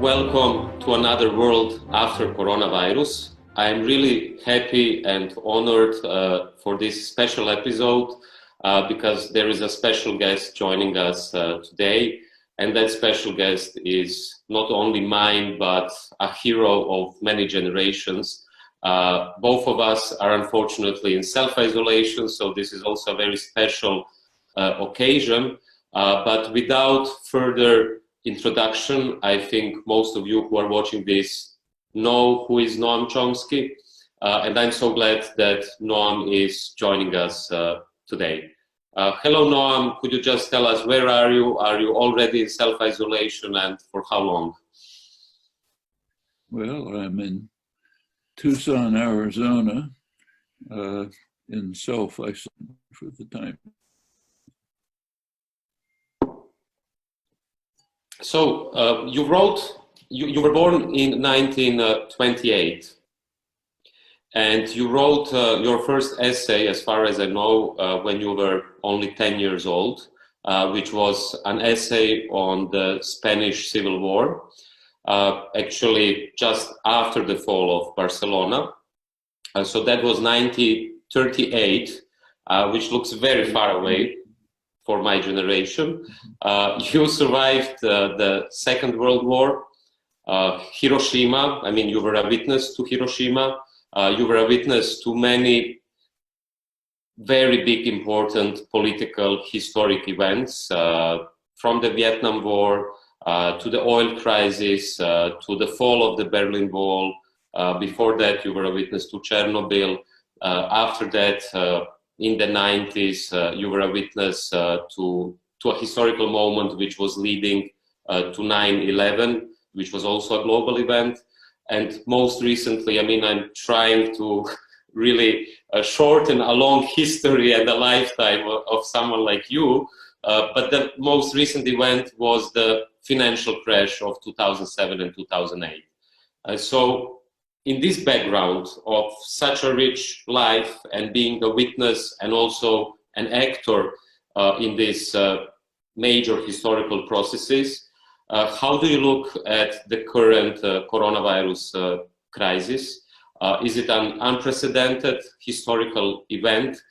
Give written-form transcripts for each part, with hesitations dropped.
welcome to another world after coronavirus. I'm really happy and honored for this special episode because there is a special guest joining us today, and that special guest is not only mine but a hero of many generations. Both of us are unfortunately in self-isolation, so this is also a very special occasion. But without further introduction, I think most of you who are watching this know who is Noam Chomsky, and I'm so glad that Noam is joining us today. Hello Noam, could you just tell us where are you? Are you already in self-isolation, and for how long? Well, I'm in Tucson, Arizona, in self-isolation for the time. So you were born in 1928, and you wrote your first essay, as far as I know, when you were only 10 years old, which was an essay on the Spanish Civil War, actually just after the fall of Barcelona. So that was 1938, which looks very far away for my generation. You survived the Second World War, Hiroshima. I mean, you were a witness to Hiroshima. You were a witness to many very big, important political, historic events, from the Vietnam War to the oil crisis, to the fall of the Berlin Wall. Before that, you were a witness to Chernobyl. After that, in the 90s, you were a witness to a historical moment which was leading to 9/11, which was also a global event. And most recently, I mean, I'm trying to really shorten a long history and a lifetime of someone like you, but the most recent event was the financial crash of 2007 and 2008. So in this background of such a rich life and being a witness and also an actor in these major historical processes, how do you look at the current coronavirus crisis? Is it an unprecedented historical event?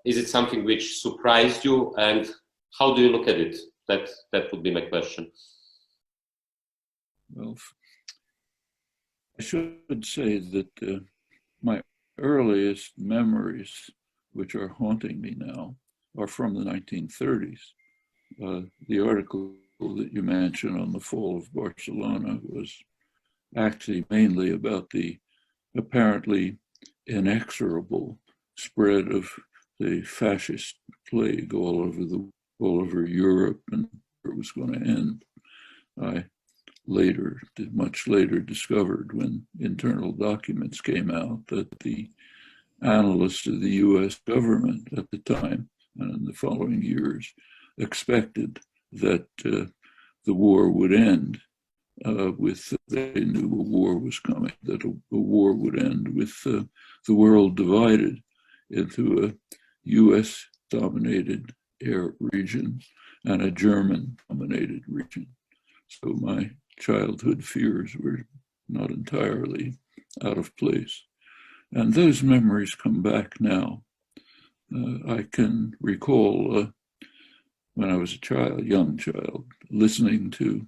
Is it something which surprised you? And how do you look at it? That would be my question. Well, I should say that my earliest memories, which are haunting me now, are from the 1930s. The article that you mentioned on the fall of Barcelona was actually mainly about the apparently inexorable spread of the fascist plague all over Europe, and where it was going to end. I much later discovered, when internal documents came out, that the analysts of the US government at the time and in the following years expected that the war would end they knew a war was coming, that a war would end with the world divided into a US-dominated region and a German-dominated region. So my childhood fears were not entirely out of place. And those memories come back now. I can recall when I was a young child, listening to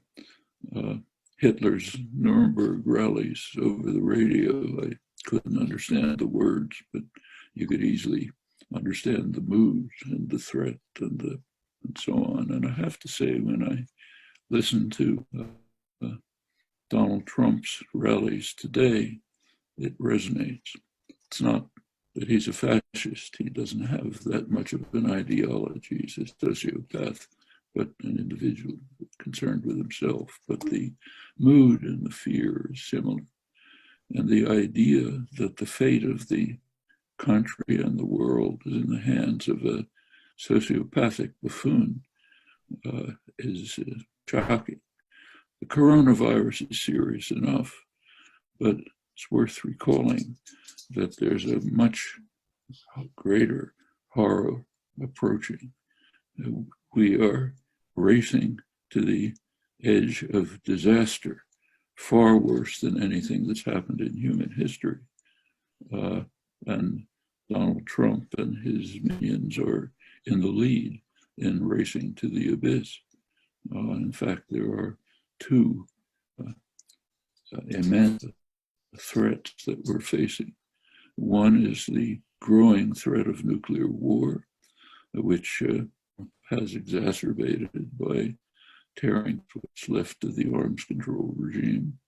Hitler's Nuremberg rallies over the radio. I couldn't understand the words, but you could easily understand the moods and the threat and so on. And I have to say, when I listen to Donald Trump's rallies today, it resonates. It's not that he's a fascist. He doesn't have that much of an ideology. He's a sociopath, but an individual concerned with himself. But the mood and the fear is similar. And the idea that the fate of the country and the world is in the hands of a sociopathic buffoon is shocking. The coronavirus is serious enough, but it's worth recalling that there's a much greater horror approaching. We are racing to the edge of disaster far worse than anything that's happened in human history. And Donald Trump and his minions are in the lead in racing to the abyss. In fact, there are two immense threats that we're facing. One is the growing threat of nuclear war, which has exacerbated by tearing what's left of the arms control regime.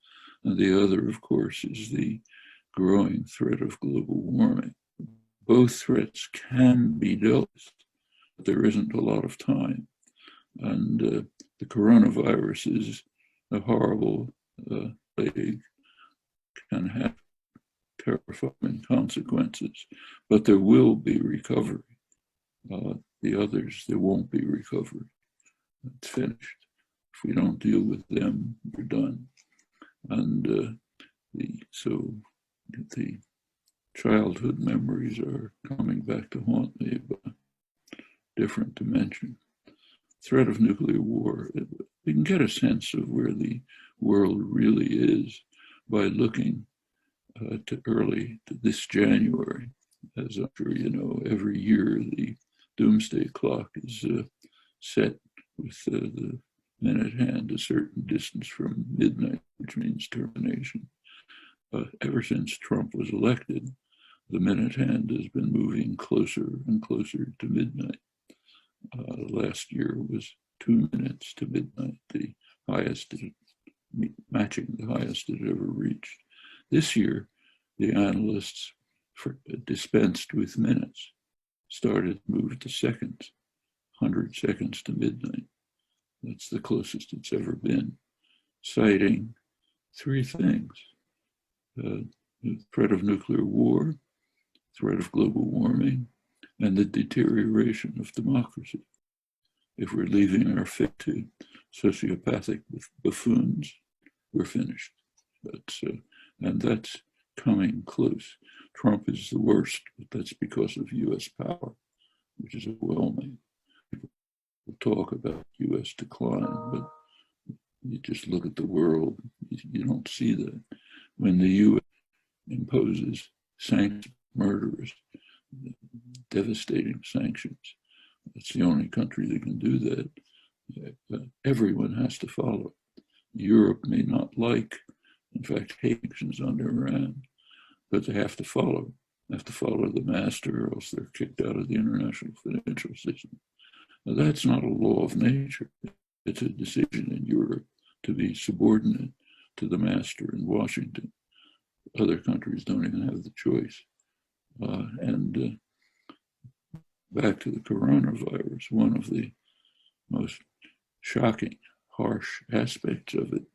And the other, of course, is the growing threat of global warming. Both threats can be dealt with, but there isn't a lot of time. And the coronavirus is a horrible plague, can have terrifying consequences, but there will be recovery. The others, there won't be recovery. It's finished. If we don't deal with them, we're done. And so the childhood memories are coming back to haunt me, but different dimension. Threat of nuclear war, we can get a sense of where the world really is by looking to this January. As I'm sure you know, every year the doomsday clock is set with the minute hand a certain distance from midnight, which means termination. Ever since Trump was elected, the minute hand has been moving closer and closer to midnight. Last year was 2 minutes to midnight, the highest, matching the highest it ever reached. This year, the analysts dispensed with minutes, started to move to seconds, 100 seconds to midnight. That's the closest it's ever been, citing three things: the threat of nuclear war, threat of global warming, and the deterioration of democracy. If we're leaving our fate to sociopathic buffoons, we're finished. And that's coming close. Trump is the worst, but that's because of US power, which is overwhelming. People talk about US decline, but you just look at the world, you don't see that. When the US imposes sanctions, murderous, devastating sanctions, it's the only country that can do that. Everyone has to follow. Europe may not like, in fact, hate sanctions on Iran, but they have to follow. They have to follow the master, or else they're kicked out of the international financial system. Now, that's not a law of nature. It's a decision in Europe to be subordinate to the master in Washington. Other countries don't even have the choice. And back to the coronavirus, one of the most shocking, harsh aspects of it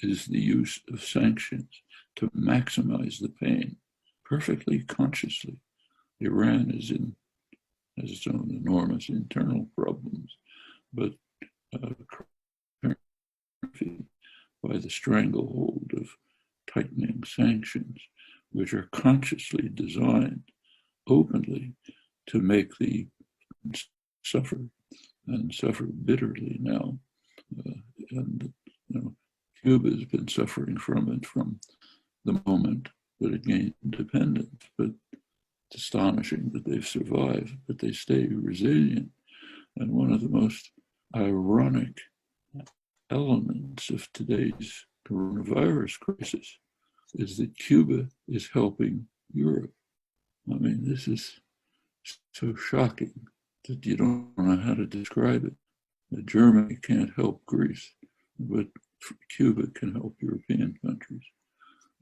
is the use of sanctions to maximize the pain, perfectly consciously. Iran has its own enormous internal problems, but by the stranglehold of tightening sanctions, which are consciously designed openly to make the suffer and suffer bitterly now. And Cuba has been suffering from it from the moment that it gained independence, but it's astonishing that they've survived, but they stay resilient. And one of the most ironic elements of today's coronavirus crisis is that Cuba is helping Europe. I mean, this is so shocking that you don't know how to describe it. Germany can't help Greece, but Cuba can help European countries.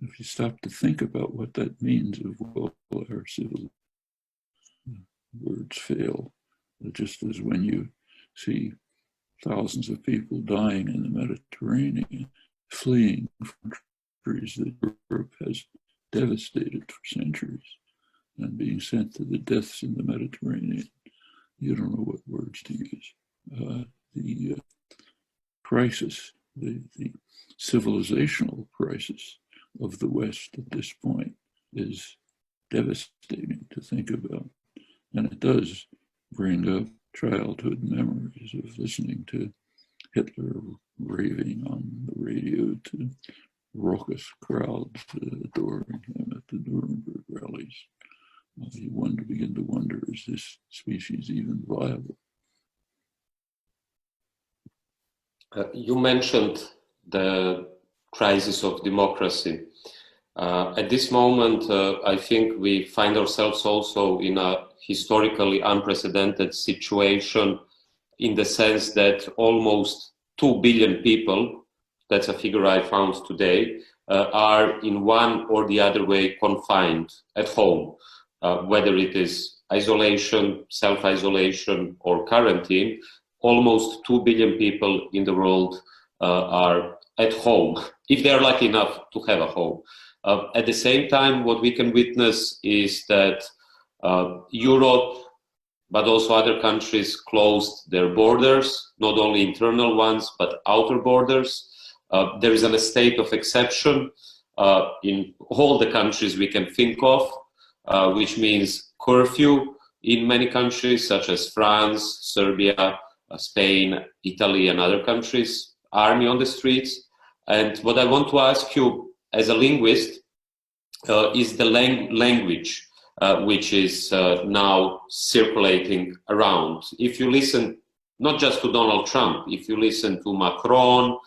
If you stop to think about what that means of all our civil words fail, just as when you see thousands of people dying in the Mediterranean, fleeing from countries that Europe has devastated for centuries and being sent to the deaths in the Mediterranean. You don't know what words to use. The crisis, the civilizational crisis of the West at this point is devastating to think about. And it does bring up childhood memories of listening to Hitler raving on the radio to raucous crowds adoring him at the Nuremberg rallies. You begin to wonder, is this species even viable? You mentioned the crisis of democracy. At this moment, I think we find ourselves also in a historically unprecedented situation, in the sense that almost 2 billion people, that's a figure I found today, are in one or the other way confined at home, whether it is isolation, self-isolation, or quarantine. Almost 2 billion people in the world are at home, if they're lucky enough to have a home. At the same time, what we can witness is that Europe, but also other countries, closed their borders, not only internal ones, but outer borders. There is a state of exception in all the countries we can think of, which means curfew in many countries, such as France, Serbia, Spain, Italy, and other countries, army on the streets. And what I want to ask you as a linguist is the language which is now circulating around. If you listen not just to Donald Trump, if you listen to Macron,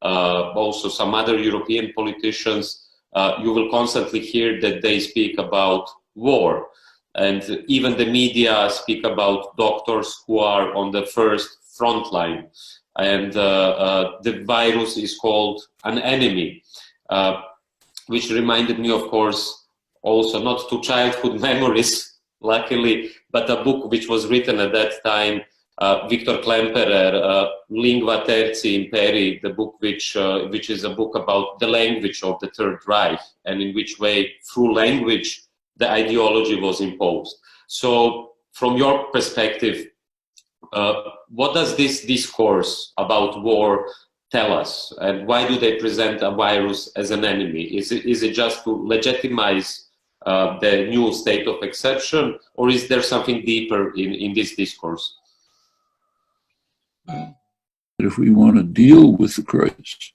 also some other European politicians, you will constantly hear that they speak about war. And even the media speak about doctors who are on the first front line. And the virus is called an enemy, which reminded me, of course, also not to childhood memories, luckily, but a book which was written at that time, Victor Klemperer, Lingua Terzi Imperi, the book which is a book about the language of the Third Reich, and in which way, through language, the ideology was imposed. So, from your perspective, what does this discourse about war tell us, and why do they present a virus as an enemy? Is it just to legitimize the new state of exception, or is there something deeper in this discourse? If we want to deal with the crisis,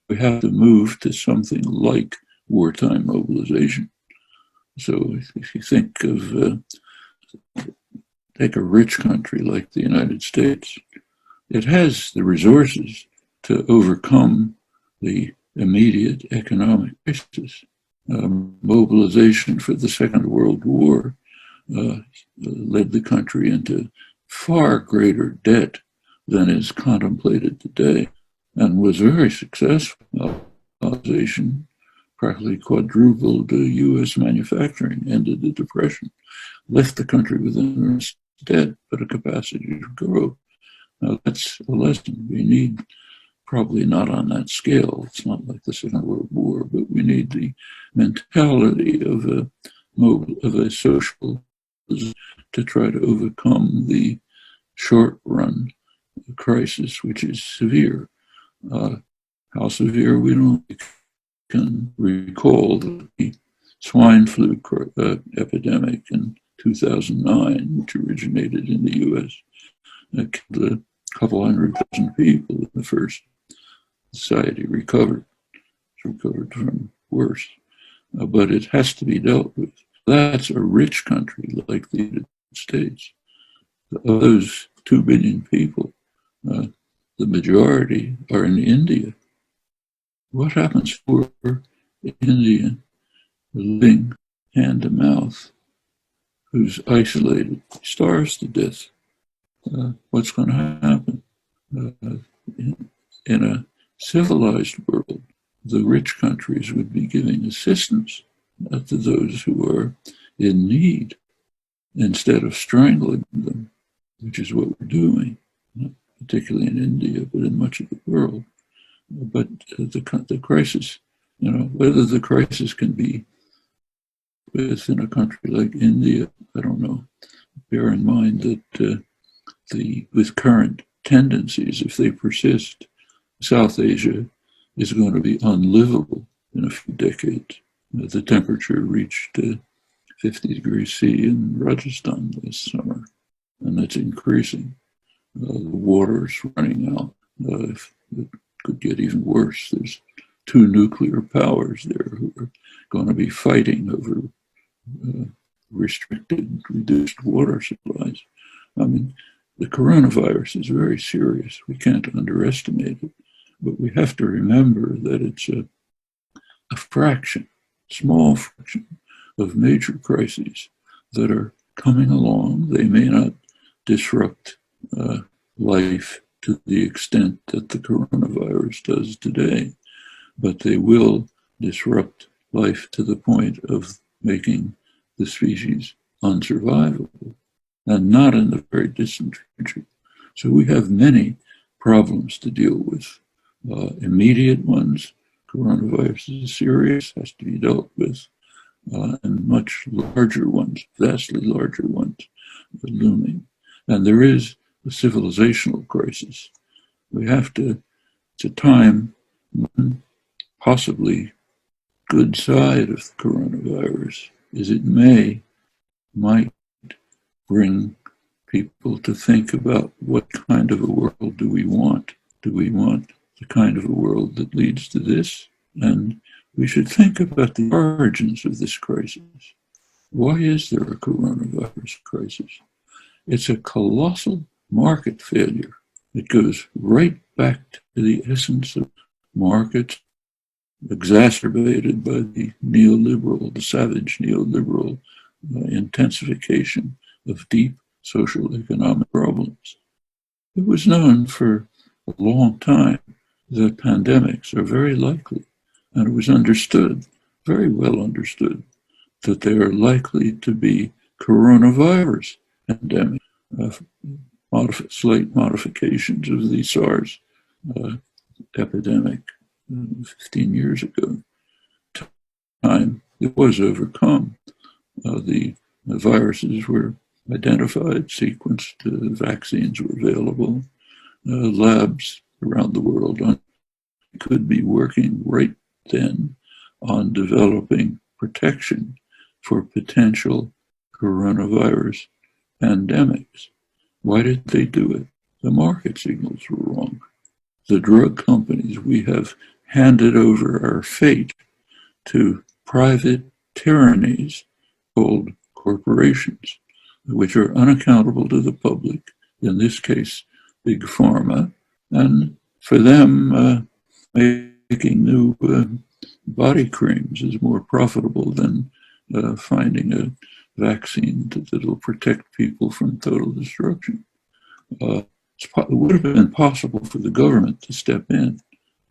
we have to move to something like wartime mobilization. So if you think of, take a rich country like the United States, it has the resources to overcome the immediate economic crisis. Mobilization for the Second World War led the country into far greater debt than is contemplated today, and was very successful. Mobilization practically quadrupled U.S. manufacturing, ended the Depression, left the country with enormous debt, but a capacity to grow. Now that's a lesson we need. Probably not on that scale. It's not like the Second World War, but we need the mentality of a social to try to overcome the short-run crisis, which is severe. How severe, we don't can recall the swine flu epidemic in 2009, which originated in the U.S. It killed a couple 100,000 people in the first. Society recovered from worse, but it has to be dealt with. That's a rich country like the United States. Of those 2 billion people, the majority are in India. What happens for an Indian living hand to mouth who's isolated, starves to death? What's going to happen? In a civilized world, the rich countries would be giving assistance to those who are in need instead of strangling them, which is what we're doing, not particularly in India, but in much of the world. But the crisis, whether the crisis can be within a country like India, I don't know. Bear in mind that with current tendencies, if they persist, South Asia is going to be unlivable in a few decades. The temperature reached 50 degrees C in Rajasthan this summer, and it's increasing. The water's running out. It could get even worse. There's two nuclear powers there who are going to be fighting over reduced water supplies. I mean, the coronavirus is very serious. We can't underestimate it, but we have to remember that it's a fraction, small fraction of major crises that are coming along. They may not disrupt life to the extent that the coronavirus does today, but they will disrupt life to the point of making the species unsurvivable, and not in the very distant future. So we have many problems to deal with. Immediate ones, coronavirus is serious, has to be dealt with, and much larger ones, vastly larger ones, are looming. And there is a civilizational crisis. We have to, it's a time when possibly good side of the coronavirus is it might bring people to think about what kind of a world do we want? Do we want the kind of a world that leads to this? And we should think about the origins of this crisis. Why is there a coronavirus crisis? It's a colossal market failure. It goes right back to the essence of markets, exacerbated by the savage neoliberal intensification of deep social economic problems. It was known for a long time that pandemics are very likely, and it was understood, very well understood, that they are likely to be coronavirus pandemics, slight modifications of the SARS epidemic 15 years ago. Time it was overcome. The viruses were identified, sequenced, vaccines were available. Labs around the world could be working right then on developing protection for potential coronavirus pandemics. Why did they do it? The market signals were wrong. The drug companies, we have handed over our fate to private tyrannies called corporations, which are unaccountable to the public, in this case, big pharma, and for them, making new body creams is more profitable than finding a vaccine that will protect people from total destruction. It would have been possible for the government to step in.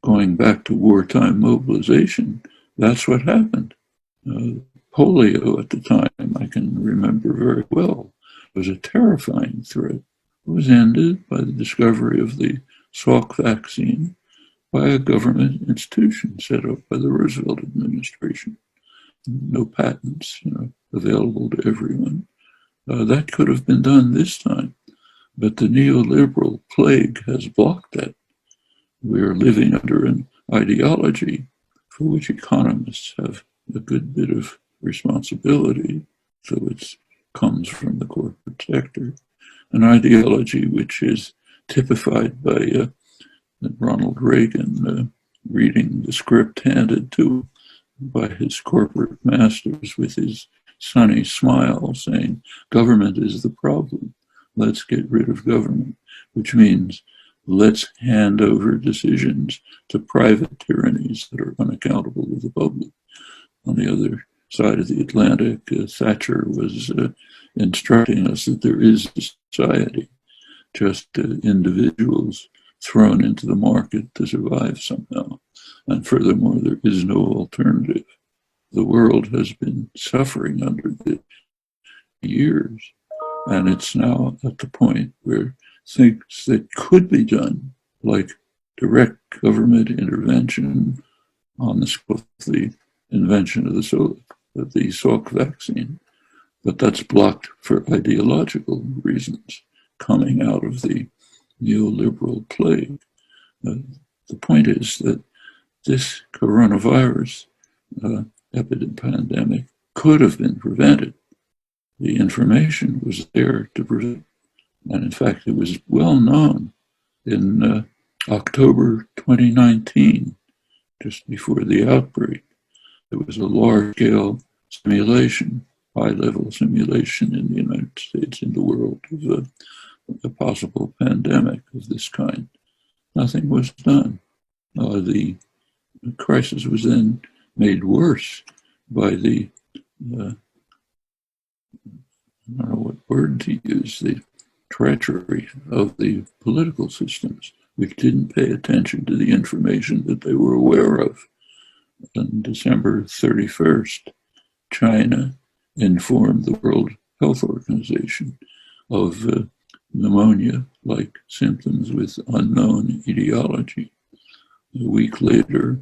Going back to wartime mobilization, that's what happened. Polio at the time, I can remember very well, was a terrifying threat. It was ended by the discovery of the Salk vaccine by a government institution set up by the Roosevelt administration. No patents, available to everyone. That could have been done this time, but the neoliberal plague has blocked that. We are living under an ideology for which economists have a good bit of responsibility, so it comes from the corporate sector, an ideology which is typified by Ronald Reagan reading the script handed to him by his corporate masters with his sunny smile saying, government is the problem, let's get rid of government, which means let's hand over decisions to private tyrannies that are unaccountable to the public. On the other side of the Atlantic, Thatcher was instructing us that there is a society, just individuals thrown into the market to survive somehow. And furthermore, there is no alternative. The world has been suffering under this years, and it's now at the point where things that could be done, like direct government intervention on the scope of the invention of the Salk vaccine, but that's blocked for ideological reasons coming out of the neoliberal plague. The point is that this coronavirus pandemic could have been prevented. The information was there to prevent, and in fact, it was well known in October 2019 just before the outbreak. There was a large-scale simulation, high-level simulation in the United States, in the world, of a possible pandemic of this kind. Nothing was done. The crisis was then made worse by the, I don't know what word to use, the treachery of the political systems, which didn't pay attention to the information that they were aware of. On December 31st, China informed the World Health Organization of pneumonia-like symptoms with unknown etiology. A week later,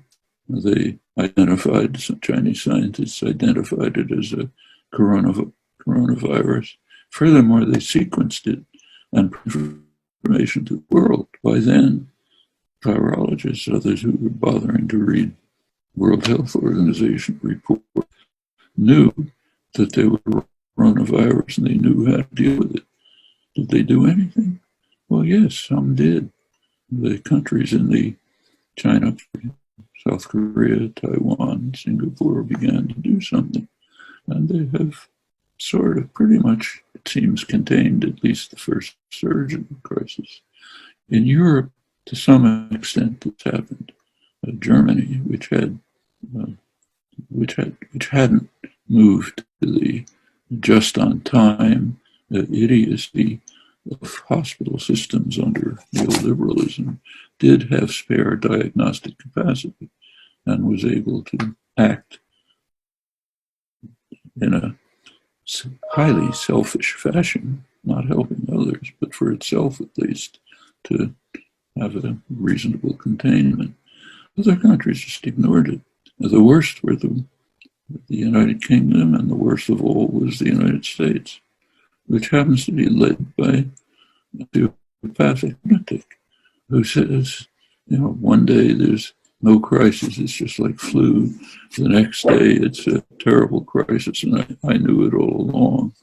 they identified, some Chinese scientists identified it as a coronavirus. Furthermore, they sequenced it and put information to the world. By then, virologists, others who were bothering to read World Health Organization report, knew that they were coronavirus and they knew how to deal with it. Did they do anything? Well, yes, some did. The countries in the China, South Korea, Taiwan, Singapore began to do something. And they have sort of pretty much, it seems, contained at least the first surge of the crisis. In Europe, to some extent, it's happened. Germany, which hadn't moved to the just-on-time idiocy of hospital systems under neoliberalism, did have spare diagnostic capacity and was able to act in a highly selfish fashion, not helping others, but for itself at least, to have a reasonable containment. Other countries just ignored it. The worst were the United Kingdom, and the worst of all was the United States, which happens to be led by a psychopathic lunatic who says, one day there's no crisis, it's just like flu. The next day it's a terrible crisis, and I knew it all along.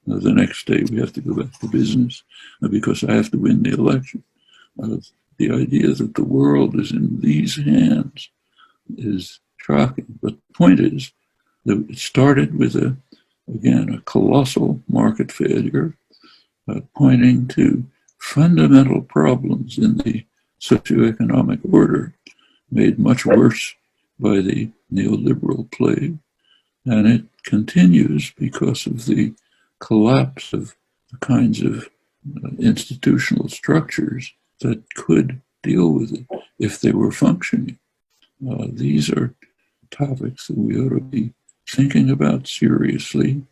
The next day we have to go back to business because I have to win the election. The idea that the world is in these hands is shocking. But the point is that it started with a colossal market failure, pointing to fundamental problems in the socioeconomic order, made much worse by the neoliberal plague. And it continues because of the collapse of the kinds of institutional structures that could deal with it if they were functioning. These are topics that we ought to be thinking about seriously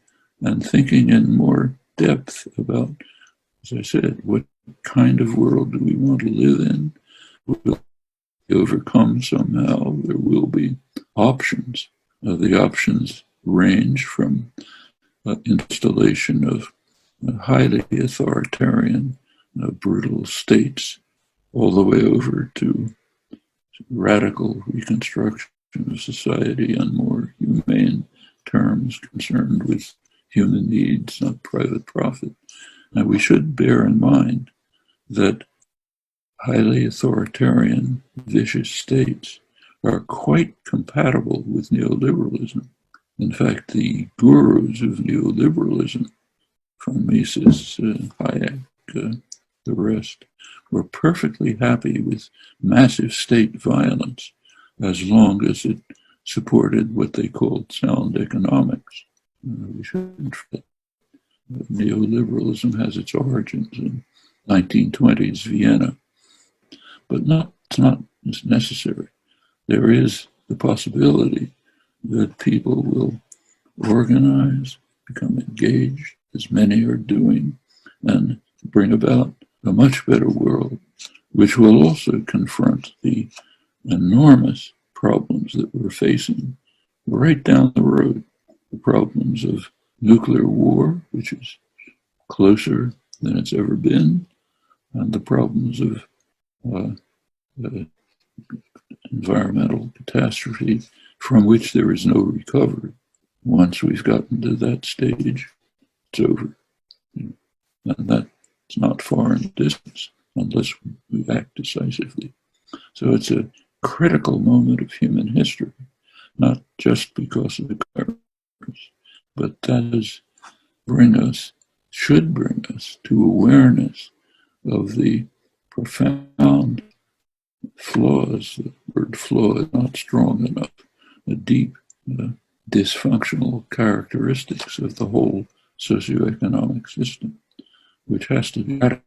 and thinking in more depth about, as I said, what kind of world do we want to live in? Will be overcome somehow? There will be options. The options range from installation of highly authoritarian, brutal states, all the way over to radical reconstruction of society on more humane terms concerned with human needs, not private profit. And we should bear in mind that highly authoritarian, vicious states are quite compatible with neoliberalism. In fact, the gurus of neoliberalism, from Mises, Hayek, the rest, were perfectly happy with massive state violence as long as it supported what they called sound economics. We shouldn't forget that neoliberalism has its origins in 1920s Vienna, but it's not necessary. There is the possibility that people will organize, become engaged, as many are doing, and bring about a much better world, which will also confront the enormous problems that we're facing right down the road. The problems of nuclear war, which is closer than it's ever been, and the problems of environmental catastrophe from which there is no recovery. Once we've gotten to that stage, it's over. And that's not far in the distance unless we act decisively. So it's a critical moment of human history, not just because of the virus, but that should bring us to awareness of the profound flaws. The word flaw is not strong enough, the deep dysfunctional characteristics of the whole socioeconomic system, which has to be addressed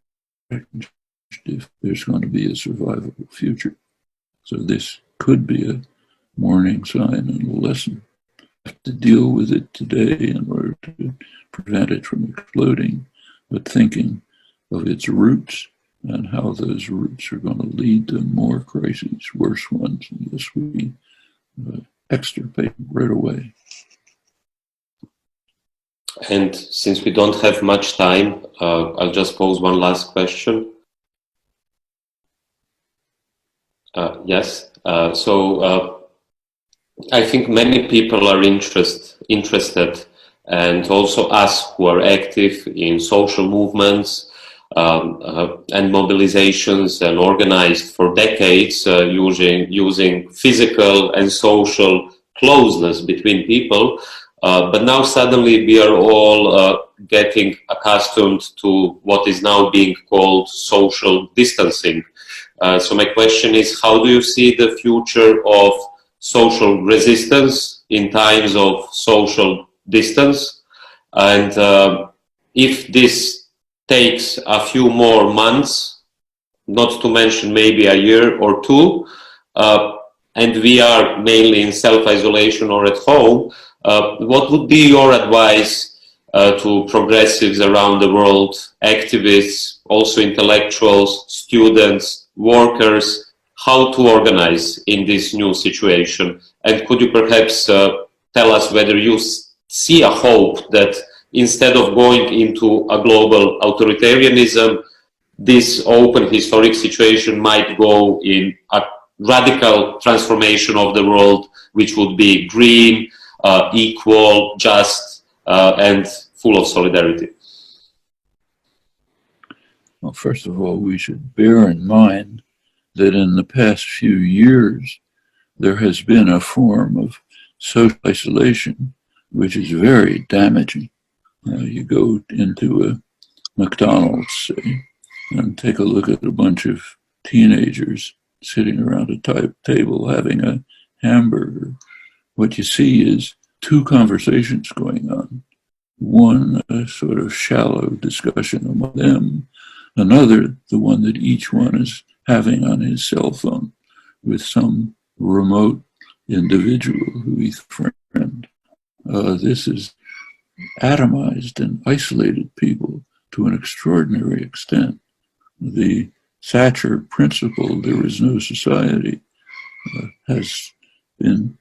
if there's going to be a survivable future. So this could be a warning sign and a lesson. We have to deal with it today in order to prevent it from exploding, but thinking of its roots and how those roots are going to lead to more crises, worse ones, unless we extirpate right away. And since we don't have much time, I'll just pose one last question. Yes. I think many people are interested, and also us who are active in social movements and mobilizations and organized for decades using physical and social closeness between people. But now suddenly we are all getting accustomed to what is now being called social distancing. So my question is, how do you see the future of social resistance in times of social distance? And if this takes a few more months, not to mention maybe a year or two, and we are mainly in self-isolation or at home, what would be your advice to progressives around the world, activists, also intellectuals, students, workers, how to organize in this new situation? And could you perhaps tell us whether you see a hope that instead of going into a global authoritarianism, this open historic situation might go in a radical transformation of the world, which would be green, equal, just, and full of solidarity? Well, first of all, we should bear in mind that in the past few years, there has been a form of social isolation, which is very damaging. You go into a McDonald's, say, and take a look at a bunch of teenagers sitting around a table having a hamburger. What you see is two conversations going on. One, a sort of shallow discussion among them. Another, the one that each one is having on his cell phone with some remote individual who he's a friend. This is atomized and isolated people to an extraordinary extent. The Thatcher principle, there is no society, has been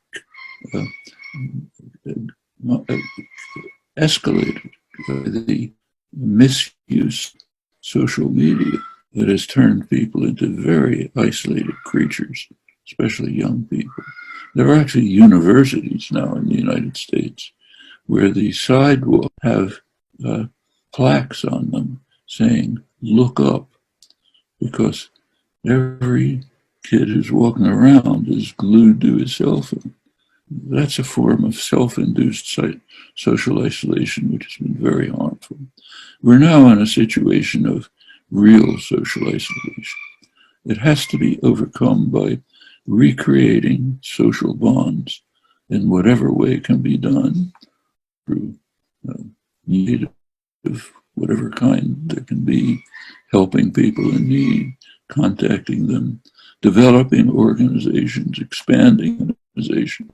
escalated by the misuse of social media that has turned people into very isolated creatures, especially young people. There are actually universities now in the United States where the sidewalks have plaques on them saying, "Look up," because every kid who's walking around is glued to his cell phone. That's a form of self-induced social isolation, which has been very harmful. We're now in a situation of real social isolation. It has to be overcome by recreating social bonds in whatever way can be done, through need of whatever kind there can be, helping people in need, contacting them, developing organizations, expanding organizations,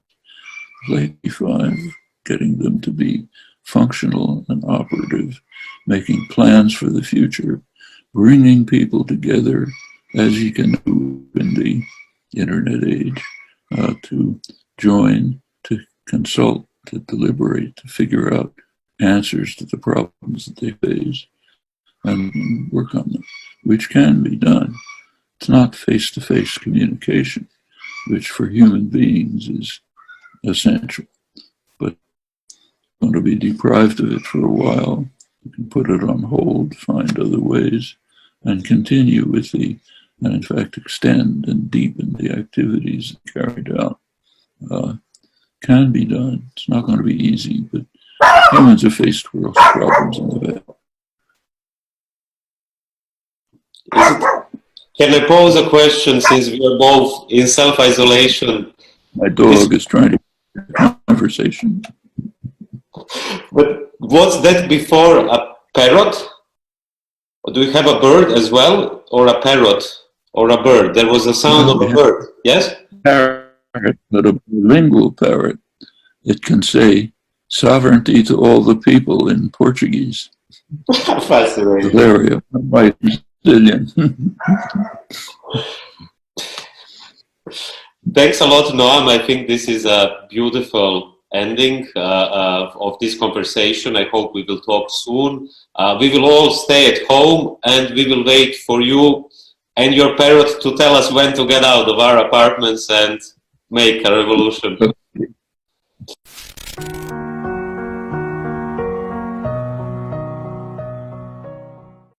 like 5, getting them to be functional and operative, making plans for the future, bringing people together as you can do in the internet age, to join, to consult, to deliberate, to figure out answers to the problems that they face and work on them, which can be done. It's not face-to-face communication, which for human beings is essential, but going to be deprived of it for a while. You can put it on hold, find other ways, and continue with the and in fact extend and deepen the activities carried out, can be done. It's not going to be easy, but humans are faced with problems in the way. Can I pose a question, since we are both in self-isolation? My dog is trying to get a conversation. But was that before a parrot? Or do we have a bird as well? Or a parrot? Or a bird? There was a sound of a bird, yes? Parrot, but a bilingual parrot. It can say sovereignty to all the people in Portuguese. Fascinating. Valeria, my Brazilian. Thanks a lot, Noam. I think this is a beautiful ending of this conversation. I hope we will talk soon. We will all stay at home, and we will wait for you and your parrot to tell us when to get out of our apartments and make a revolution.